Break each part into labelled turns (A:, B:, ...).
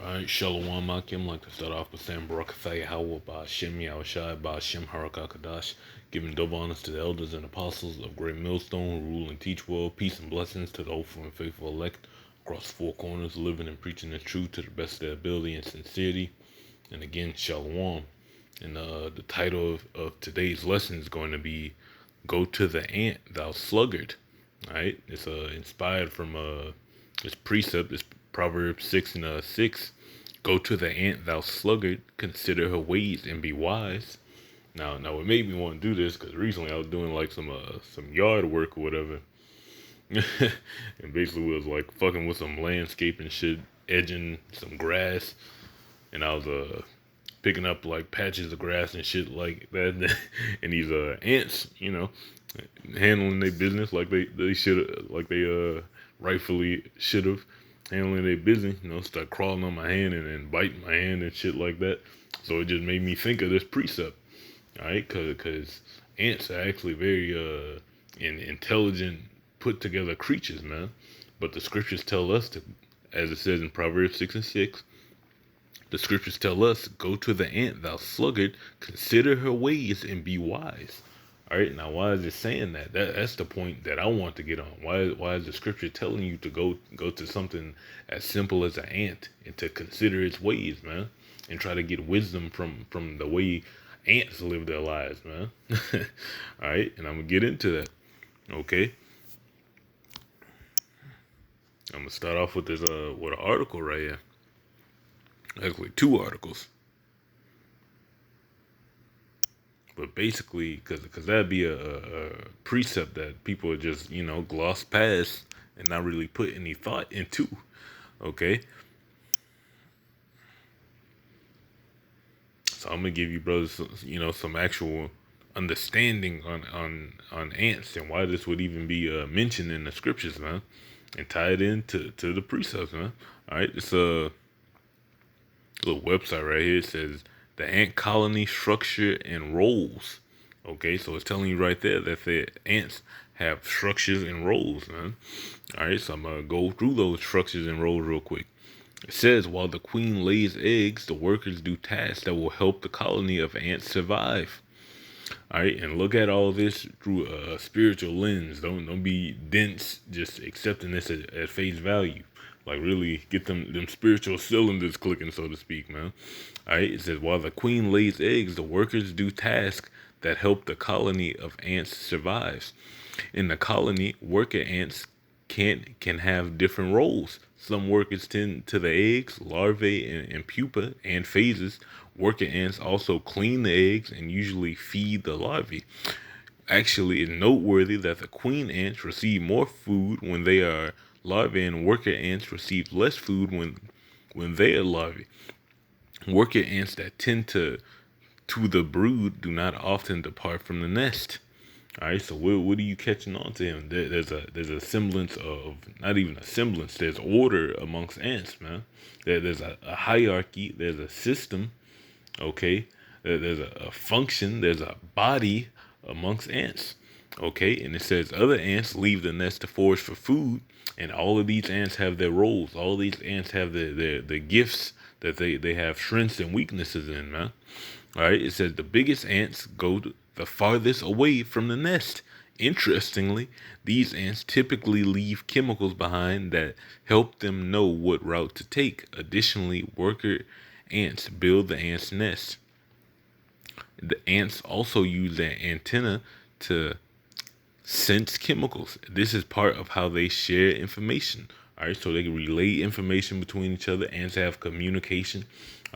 A: Alright, Shalom Akim. Like to start off with saying Baruch Yahweh Ba'Shem Yahushai Ba'Shem Harakakadash, giving double honors to the elders and apostles of Great Millstone who rule and teach well. Peace and blessings to the hopeful and faithful elect across four corners, living and preaching the truth to the best of their ability and sincerity. And again, Shalom. And the title of today's lesson is going to be "Go to the Ant, Thou Sluggard." Alright, it's inspired from this precept, this Proverbs 6:6. Go to the ant, thou sluggard, consider her ways and be wise. Now, what made me want to do this because recently I was doing like some yard work or whatever, and basically was like fucking with some landscaping shit, edging some grass, and I was picking up like patches of grass and shit like that, and these ants, handling their business like they should, like they rightfully should have, handling their business, start crawling on my hand and biting my hand and shit like that. So it just made me think of this precept, all right? Cause ants are actually very intelligent, put together creatures, man. But the scriptures tell us to, as it says in Proverbs 6:6, the scriptures tell us, go to the ant, thou sluggard, consider her ways and be wise. All right, now why is it saying that? That's the point that I want to get on. Why is the scripture telling you to go to something as simple as an ant and to consider its ways, man, and try to get wisdom from the way ants live their lives, man. All right, and I'm gonna get into that. Okay, I'm gonna start off with this with an article right here. Actually, two articles. But basically, because that'd be a precept that people would just, gloss past and not really put any thought into. Okay. So I'm going to give you brothers, some actual understanding on ants and why this would even be mentioned in the scriptures, man. And tie it into to the precepts, man. All right. It's a little website right here. It says the ant colony structure and roles. Okay, so it's telling you right there that the ants have structures and roles, man. All right, so I'm gonna go through those structures and roles real quick. It says while the queen lays eggs, the workers do tasks that will help the colony of ants survive. All right, and look at all this through a spiritual lens. Don't be dense, just accepting this at face value. Like really get them spiritual cylinders clicking, so to speak, man. All right, it says while the queen lays eggs, the workers do tasks that help the colony of ants survive. In the colony, worker ants can have different roles. Some workers tend to the eggs, larvae, and pupa and phases. Worker ants also clean the eggs and usually feed the larvae. Actually, it's noteworthy that the queen ants receive more food when they are larvae, and worker ants receive less food when they are larvae. Worker ants that tend to the brood do not often depart from the nest. All right, so what are you catching on to him? There's a semblance of, not even a semblance. There's order amongst ants, man. There's a hierarchy. There's a system. Okay, there's a function. There's a body amongst ants. Okay, and it says other ants leave the nest to forage for food, and all of these ants have their roles. All these ants have the gifts that they have strengths and weaknesses in, man. All right, it says the biggest ants go the farthest away from the nest. Interestingly, these ants typically leave chemicals behind that help them know what route to take. Additionally, worker ants build the ant's nest. The ants also use their antenna to sense chemicals. This is part of how they share information. All right, so they can relay information between each other. Ants have communication.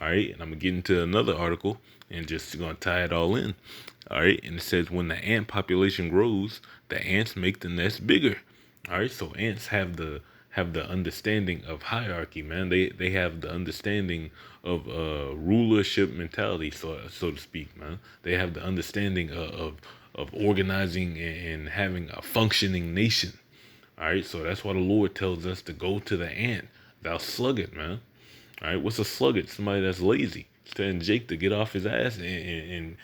A: All right, and I'm gonna get into another article and just gonna tie it all in. All right, and it says when the ant population grows, the ants make the nest bigger. All right, so ants have the understanding of hierarchy, man. They have the understanding of rulership mentality, so to speak, man. They have the understanding of organizing and having a functioning nation. All right, so that's why the Lord tells us to go to the ant, thou sluggard, man. All right, what's a sluggard? Somebody that's lazy. He's telling Jake to get off his ass and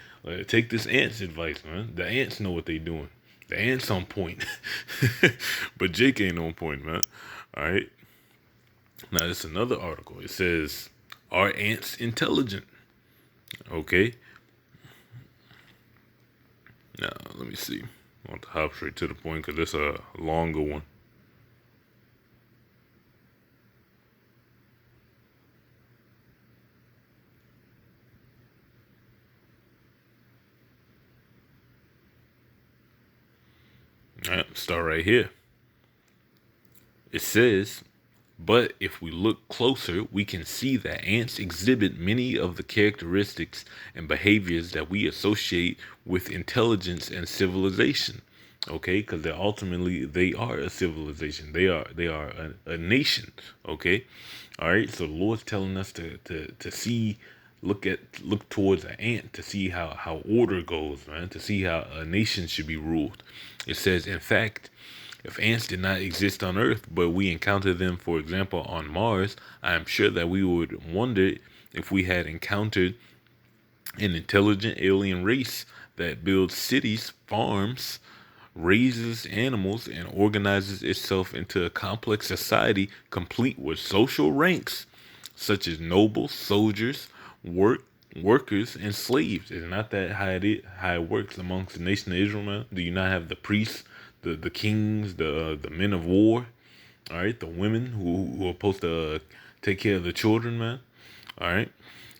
A: take this ant's advice, man. The ants know what they doing. The ant's on point, but Jake ain't on point, man. All right. Now it's another article. It says Are ants intelligent? Okay. Now, let me see. I want to hop straight to the point because it's a longer one. All right, start right here. It says, but if we look closer, we can see that ants exhibit many of the characteristics and behaviors that we associate with intelligence and civilization. Okay, because they are a civilization. They are a nation. Okay, all right. So the Lord's telling us to see, look towards an ant to see how order goes, man. To see how a nation should be ruled. It says, in fact, if ants did not exist on Earth, but we encountered them, for example, on Mars, I am sure that we would wonder if we had encountered an intelligent alien race that builds cities, farms, raises animals, and organizes itself into a complex society complete with social ranks such as nobles, soldiers, workers, and slaves. Is not that how it works amongst the nation of Israel, man? Do you not have the priests, the kings, the men of war? All right, the women who are supposed to take care of the children, man. All right,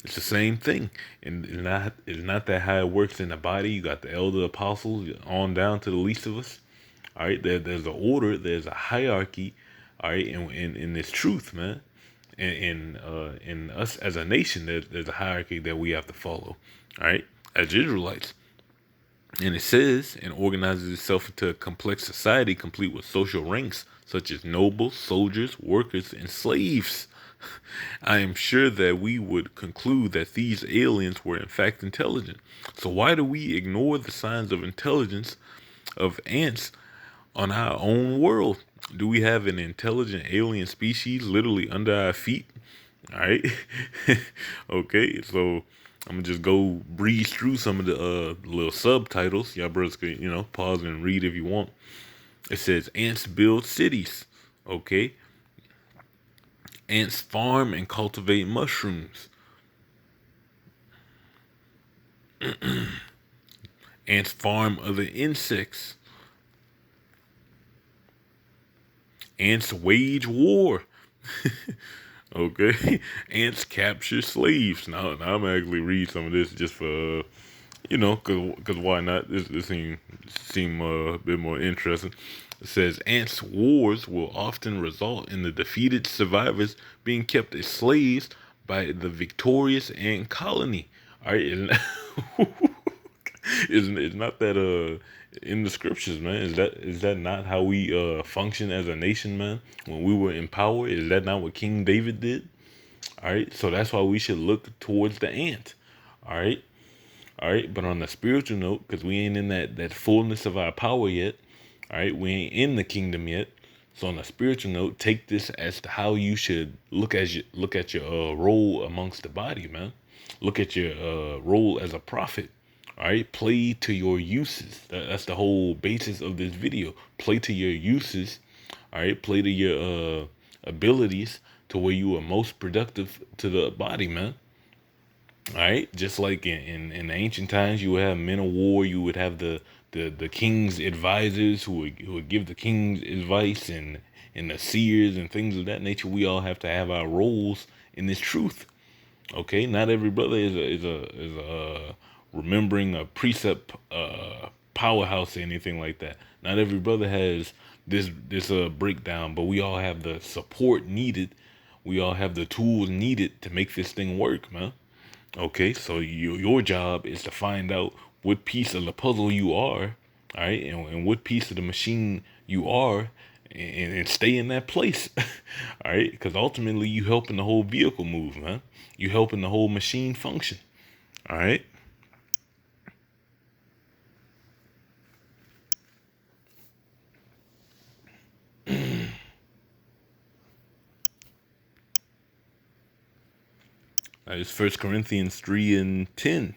A: it's the same thing, and it's not that how it works in the body. You got the elder apostles on down to the least of us. All right, there's an order, there's a hierarchy. All right, in this truth, man, in us as a nation, there's a hierarchy that we have to follow. All right, as Israelites. And it says, and organizes itself into a complex society complete with social ranks such as nobles, soldiers, workers, and slaves. I am sure that we would conclude that these aliens were in fact intelligent. So why do we ignore the signs of intelligence of ants on our own world? Do we have an intelligent alien species literally under our feet? All right. Okay, so I'm gonna just go breeze through some of the little subtitles. Y'all brothers can, pause and read if you want. It says ants build cities. Okay. Ants farm and cultivate mushrooms. Ants farm other insects. Ants wage war. Okay. Ants capture slaves. Now I'm actually read some of this just for, cause why not? This seem a bit more interesting. It says ants wars will often result in the defeated survivors being kept as slaves by the victorious ant colony. All right, isn't it's not that in the scriptures, man? Is that not how we function as a nation, man? When we were in power, is that not what King David did? All right, so that's why we should look towards the ant. All right, all right. But on the spiritual note, because we ain't in that fullness of our power yet. All right, we ain't in the kingdom yet. So on a spiritual note, take this as to how you should look at your role amongst the body, man. Look at your role as a prophet. All right, play to your uses. That's the whole basis of this video. Play to your uses. All right, play to your abilities to where you are most productive to the body, man. All right, just like in ancient times, you would have men of war. You would have the king's advisors who would give the king's advice and the seers and things of that nature. We all have to have our roles in this truth. Okay, not every brother is a remembering a precept powerhouse or anything like that. Not every brother has this breakdown, but we all have the support needed. We all have the tools needed to make this thing work, man. Okay, so your job is to find out what piece of the puzzle you are, all right, and what piece of the machine you are, and stay in that place, all right, because ultimately you helping the whole vehicle move, man. You helping the whole machine function, all right. It's First Corinthians 3:10.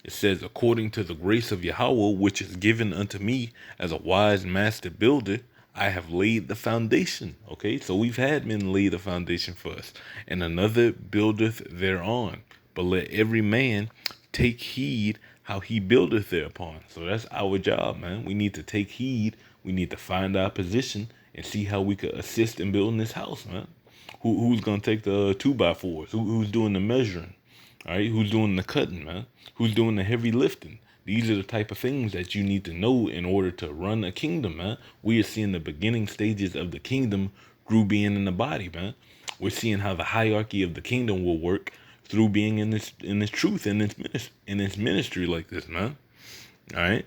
A: It says, according to the grace of Yahweh, which is given unto me as a wise master builder, I have laid the foundation. Okay, so we've had men lay the foundation for us, and another buildeth thereon. But let every man take heed how he buildeth thereupon. So that's our job, man. We need to take heed. We need to find our position and see how we could assist in building this house, man. Who's gonna take the 2x4s? Who's doing the measuring? All right, who's doing the cutting, man? Who's doing the heavy lifting? These are the type of things that you need to know in order to run a kingdom, man. We are seeing the beginning stages of the kingdom through being in the body, man. We're seeing how the hierarchy of the kingdom will work through being in this truth in this ministry like this, man. All right,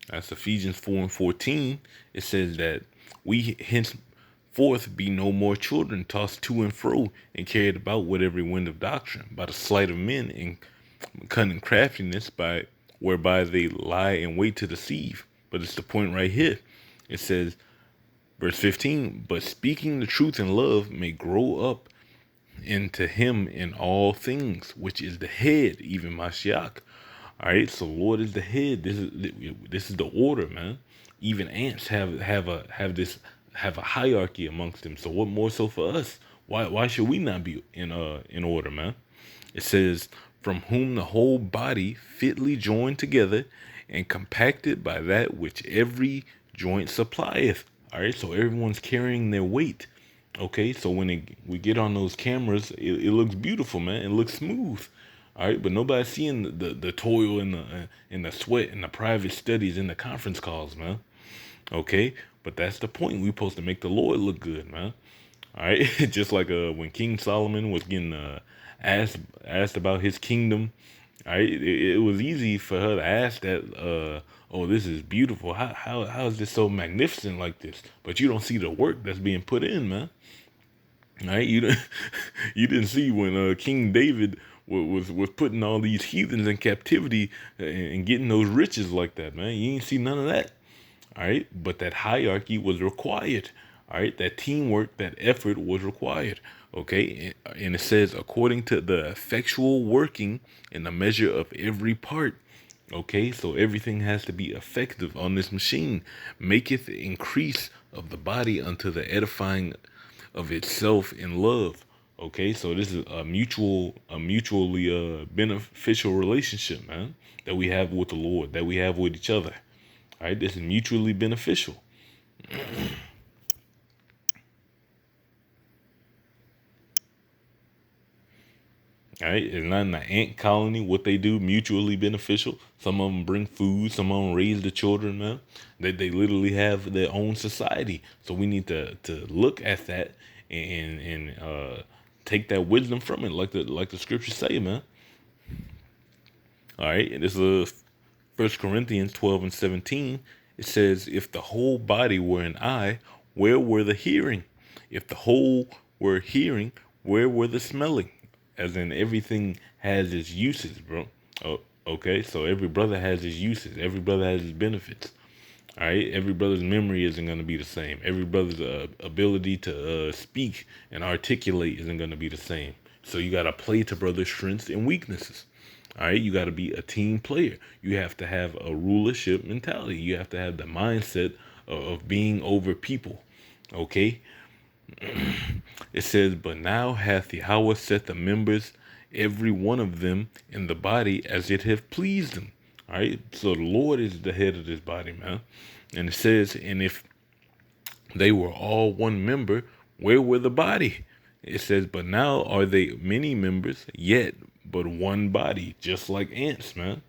A: that's Ephesians 4:14. It says that we henceforth be no more children, tossed to and fro and carried about with every wind of doctrine, by the sleight of men and cunning craftiness, by whereby they lie in wait to deceive. But it's the point right here. It says, verse 15, but speaking the truth in love may grow up into him in all things, which is the head, even Mashiach. All right, so Lord is the head. This is the order, man. Even ants have a hierarchy amongst them. So what more so for us? Why should we not be in order, man? It says, from whom the whole body fitly joined together and compacted by that which every joint supplieth. All right, so everyone's carrying their weight. Okay, so when we get on those cameras, it looks beautiful, man. It looks smooth. All right, but nobody's seeing the toil and the sweat and the private studies and the conference calls, man. Okay, but that's the point. We're supposed to make the Lord look good, man. All right, just like when King Solomon was getting asked about his kingdom. All right, it was easy for her to ask that. Oh, this is beautiful. How is this so magnificent like this? But you don't see the work that's being put in, man. All right, you didn't see when King David was putting all these heathens in captivity and getting those riches like that, man. You ain't see none of that. All right, but that hierarchy was required. All right, that teamwork, that effort was required. Okay, and it says according to the effectual working in the measure of every part. Okay, so everything has to be effective on this machine. Maketh the increase of the body unto the edifying of itself in love. Okay, so this is a mutually beneficial relationship, man, that we have with the Lord, that we have with each other. All right, this is mutually beneficial. All right, it's not in the ant colony what they do mutually beneficial. Some of them bring food, some of them raise the children, man. They literally have their own society. So we need to look at that and take that wisdom from it, like the scriptures say, man. All right, and this is First Corinthians 12:17. It says, "If the whole body were an eye, where were the hearing? If the whole were hearing, where were the smelling?" As in, everything has its uses, bro. Oh, okay. So every brother has his uses. Every brother has his benefits. All right. Every brother's memory isn't going to be the same. Every brother's ability to speak and articulate isn't going to be the same. So you got to play to brother's strengths and weaknesses. All right, you got to be a team player. You have to have a rulership mentality. You have to have the mindset of being over people. Okay, it says, "But now hath Yahweh set the members, every one of them, in the body as it hath pleased him." All right, so the Lord is the head of this body, man. And it says, "And if they were all one member, where were the body?" It says, "But now are they many members, yet but one body," just like ants, man.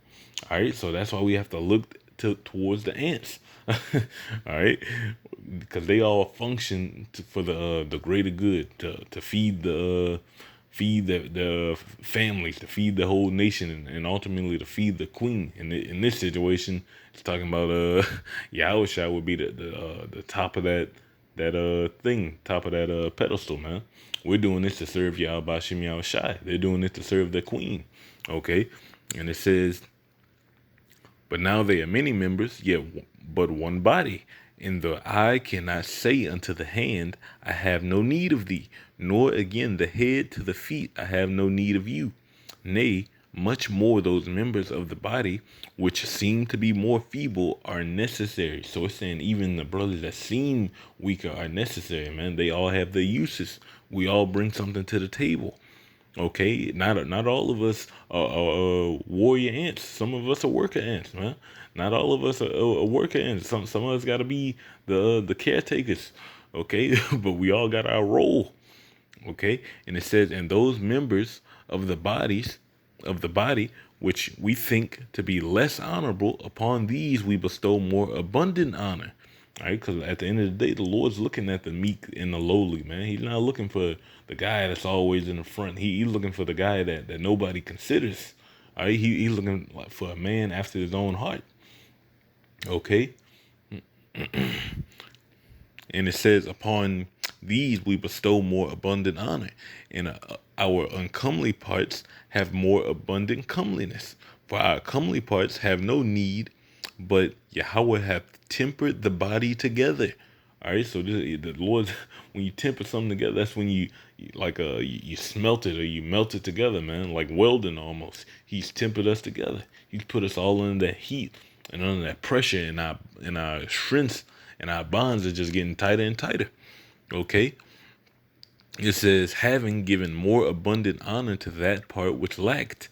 A: All right, so that's why we have to look towards the ants. All right, because they all function for the greater good, to feed the families, to feed the whole nation, and ultimately to feed the queen. In this situation, it's talking about Yahushua would be the top of that thing, top of that pedestal, man. We're doing this to serve Yahweh Bashim Yahushua. They're doing this to serve the queen. Okay, and it says, "But now they are many members, yet but one body. And the eye cannot say unto the hand, I have no need of thee, nor again the head to the feet, I have no need of you. Nay, much more those members of the body which seem to be more feeble are necessary. So it's saying even the brothers that seem weaker are necessary, man. They all have their uses. We all bring something to the table. Okay, not all of us are warrior ants. Some of us are worker ants, man. Not all of us are worker ants. Some of us got to be the caretakers. Okay, but we all got our role. Okay, and it says, and those members of the body which we think to be less honorable, upon these we bestow more abundant honor. All right, because at the end of the day, the Lord's looking at the meek and the lowly, man. He's not looking for the guy that's always in the front. He's looking for the guy that nobody considers. All right, he's looking for a man after his own heart. Okay, and it says, upon these we bestow more abundant honor, and our uncomely parts have more abundant comeliness. For our comely parts have no need, but Yahweh hath tempered the body together. All right, so the Lord, when you temper something together, that's when you smelt it or you melt it together, man, like welding almost. He's tempered us together. He's put us all under that heat and under that pressure, and our strengths and our bonds are just getting tighter and tighter. Okay, it says, having given more abundant honor to that part which lacked,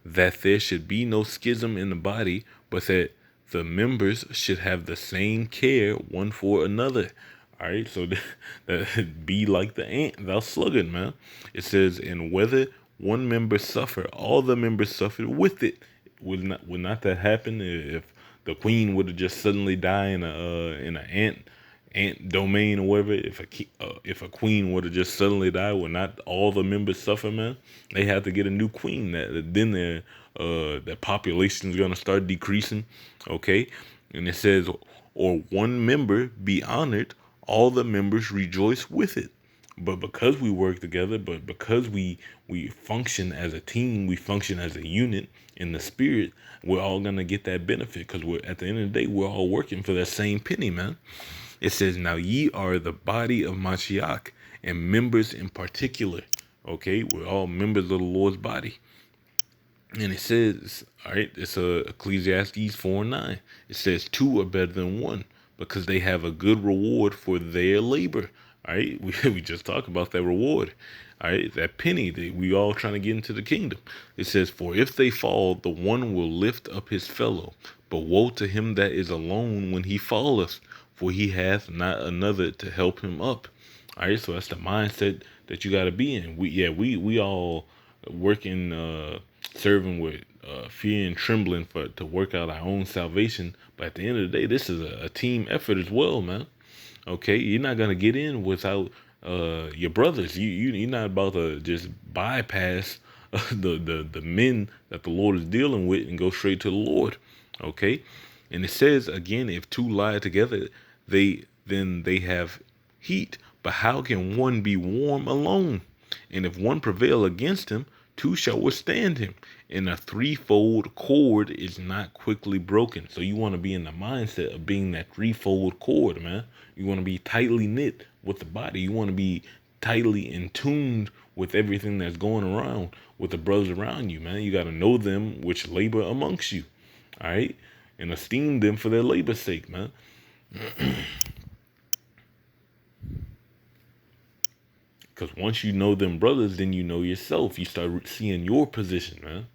A: that there should be no schism in the body, but that the members should have the same care one for another. All right, so that be like the ant, thou sluggard, man. It says, and whether one member suffer, all the members suffered with it. Would not that happen if the queen would have just suddenly died in an ant domain or whatever? If a queen would have just suddenly died, would not all the members suffer, man? They have to get a new queen. Then their population is gonna start decreasing. Okay, and it says, or one member be honored, all the members rejoice with it. But because we work together, but because we function as a team, we function as a unit in the spirit, we're all gonna get that benefit, because we're at the end of the day, we're all working for that same penny, man. It says, now ye are the body of Mashiach, and members in particular. Okay, we're all members of the Lord's body. And it says, all right, it's Ecclesiastes 4:9. It says, two are better than one, because they have a good reward for their labor. All right, we just talked about that reward. All right, that penny that we all trying to get into the kingdom. It says, for if they fall, the one will lift up his fellow. But woe to him that is alone when he falleth, for he hath not another to help him up. All right, so that's the mindset that you got to be in. We all working, serving with fear and trembling to work out our own salvation. But at the end of the day, this is a team effort as well, man. Okay, you're not gonna get in without your brothers. You're not about to just bypass the men that the Lord is dealing with and go straight to the Lord. Okay, and it says again, if two lie together, they have heat. But how can one be warm alone? And if one prevail against him, two shall withstand him. And a threefold cord is not quickly broken. So you want to be in the mindset of being that threefold cord, man. You want to be tightly knit with the body. You want to be tightly in tuned with everything that's going around with the brothers around you, man. You got to know them which labor amongst you, all right? And esteem them for their labor's sake, man. Because once you know them brothers, then you know yourself. You start seeing your position, man.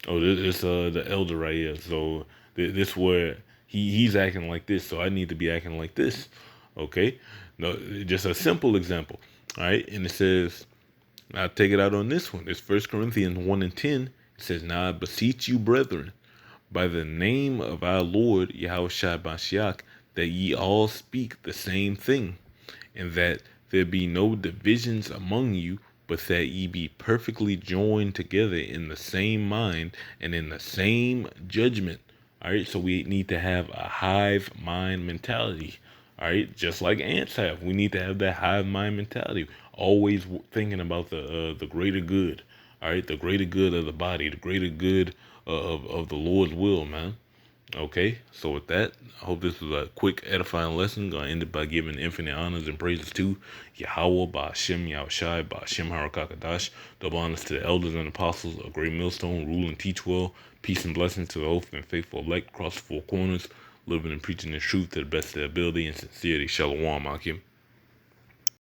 A: Oh, this the elder right here. So this where he's acting like this, so I need to be acting like this. Okay, no, just a simple example. All right, and it says, I'll take it out on this one. It's 1 Corinthians 1:10. It says, now I beseech you, brethren, by the name of our Lord Yahushua Mashiach, that ye all speak the same thing, and that there be no divisions among you, but that ye be perfectly joined together in the same mind and in the same judgment. All right, so we need to have a hive mind mentality. All right, just like ants have, we need to have that hive mind mentality, always thinking about the greater good. All right, the greater good of the body, the greater good of the Lord's will, man. Okay, so with that, I hope this was a quick edifying lesson. Gonna end it by giving infinite honors and praises to Yahweh, Ba'ashem Yahushai, Ba'ashem Harakakadash. Double honors to the elders and apostles, a great millstone, rule and teach well. Peace and blessings to the oath and faithful elect across the four corners, living and preaching the truth to the best of their ability and sincerity. Shalom, Akim.